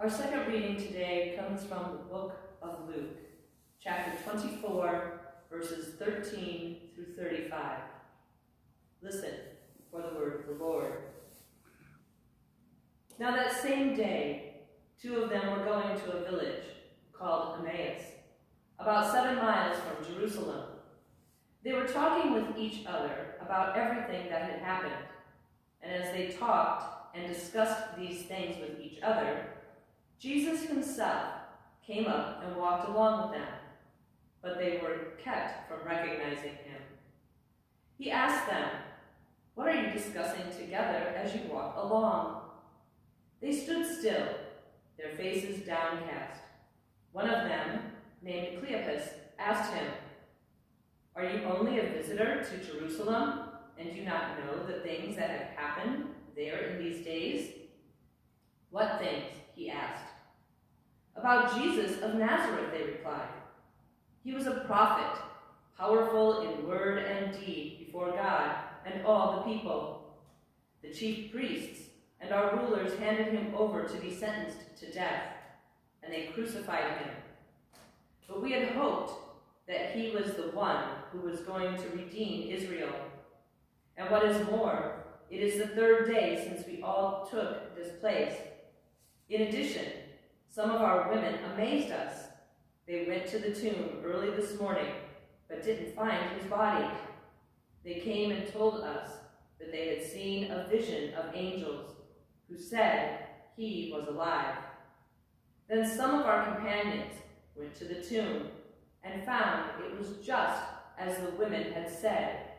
Our second reading today comes from the book of Luke, chapter 24, verses 13 through 35. Listen for the word of the Lord. Now that same day, two of them were going to a village called Emmaus, about 7 miles from Jerusalem. They were talking with each other about everything that had happened, and as they talked and discussed these things with each other, Jesus himself came up and walked along with them, but they were kept from recognizing him. He asked them, "What are you discussing together as you walk along?" They stood still, their faces downcast. One of them, named Cleopas, asked him, "Are you only a visitor to Jerusalem and do not know the things that have happened there in these days?" "What things?" he asked. "About Jesus of Nazareth," they replied. "He was a prophet, powerful in word and deed before God and all the people. The chief priests and our rulers handed him over to be sentenced to death, and they crucified him. But we had hoped that he was the one who was going to redeem Israel. And what is more, it is the 3rd day since we all took this place. In addition, some of our women amazed us. They went to the tomb early this morning, but didn't find his body. They came and told us that they had seen a vision of angels who said he was alive. Then some of our companions went to the tomb and found it was just as the women had said,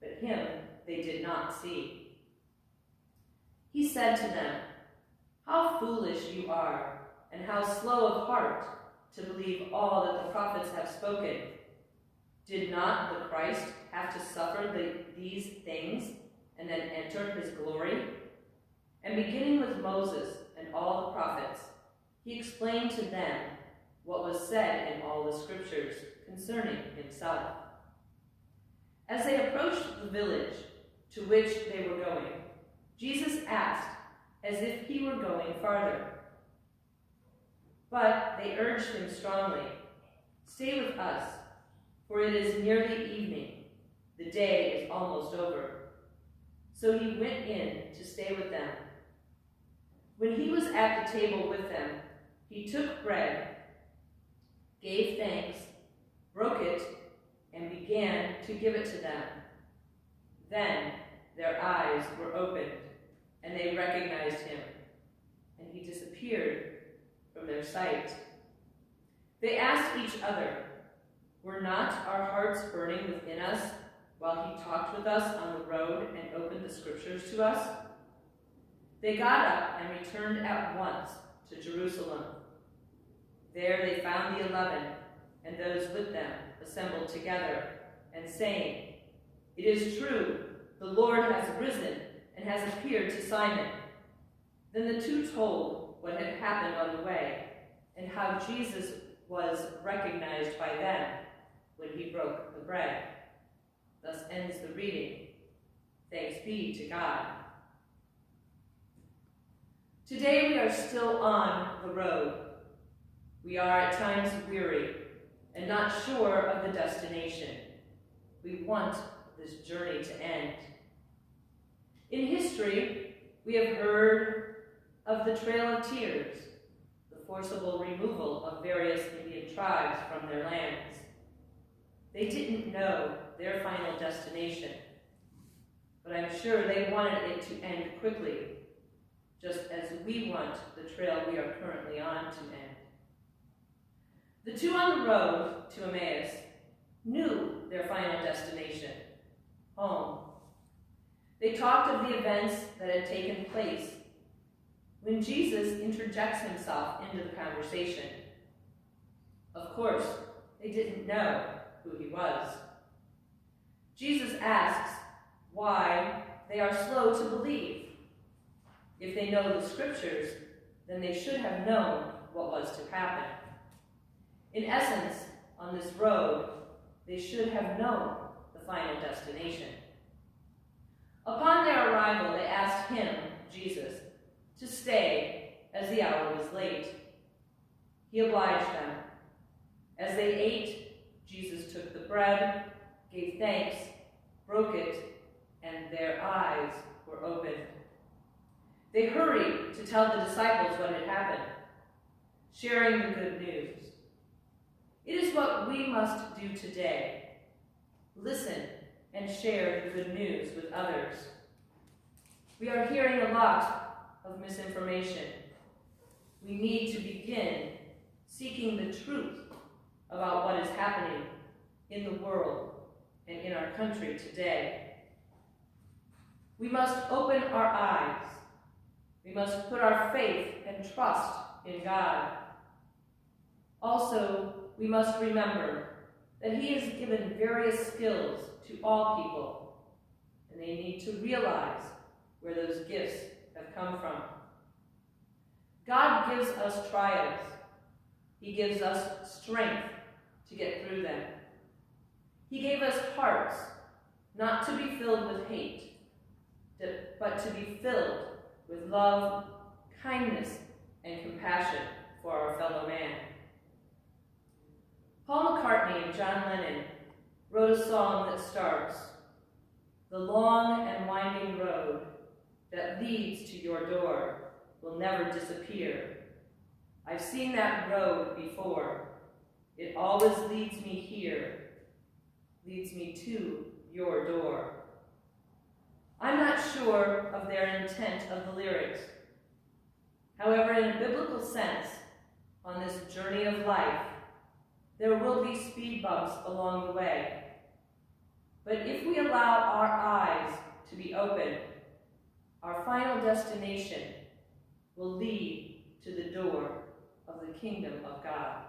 but him they did not see." He said to them, "How foolish you are, and how slow of heart to believe all that the prophets have spoken. Did not the Christ have to suffer these things and then enter his glory?" And beginning with Moses and all the prophets, he explained to them what was said in all the scriptures concerning himself. As they approached the village to which they were going, Jesus asked, as if he were going farther. But they urged him strongly, "Stay with us, for it is nearly evening. The day is almost over." So he went in to stay with them. When he was at the table with them, he took bread, gave thanks, broke it, and began to give it to them. Then their eyes were opened, and they recognized him, and he disappeared from their sight. They asked each other, "Were not our hearts burning within us while he talked with us on the road and opened the scriptures to us?" They got up and returned at once to Jerusalem. There they found the 11 and those with them assembled together and saying, "It is true, the Lord has risen and has appeared to Simon." Then the two told what had happened on the way and how Jesus was recognized by them when he broke the bread. Thus ends the reading. Thanks be to God. Today we are still on the road. We are at times weary and not sure of the destination. We want this journey to end. In history, we have heard of the Trail of Tears, the forcible removal of various Indian tribes from their lands. They didn't know their final destination, but I'm sure they wanted it to end quickly, just as we want the trail we are currently on to end. The two on the road to Emmaus knew their final destination, home. They talked of the events that had taken place when Jesus interjects himself into the conversation. Of course, they didn't know who he was. Jesus asks why they are slow to believe. If they know the scriptures, then they should have known what was to happen. In essence, on this road, they should have known the final destination. Upon their arrival, they asked him, Jesus, to stay as the hour was late. He obliged them. As they ate, Jesus took the bread, gave thanks, broke it, and their eyes were opened. They hurried to tell the disciples what had happened, sharing the good news. It is what we must do today. Listen and share the good news with others. We are hearing a lot of misinformation. We need to begin seeking the truth about what is happening in the world and in our country today. We must open our eyes. We must put our faith and trust in God. Also, we must remember that He has given various skills to all people, and they need to realize where those gifts have come from. God gives us trials. He gives us strength to get through them. He gave us hearts, not to be filled with hate, but to be filled with love, kindness, and compassion for our fellow man. Paul McCartney and John Lennon wrote a song that starts, "The long and winding road that leads to your door will never disappear. I've seen that road before. It always leads me here, leads me to your door." I'm not sure of their intent of the lyrics. However, in a biblical sense, on this journey of life, there will be speed bumps along the way. But if we allow our eyes to be open, our final destination will lead to the door of the kingdom of God.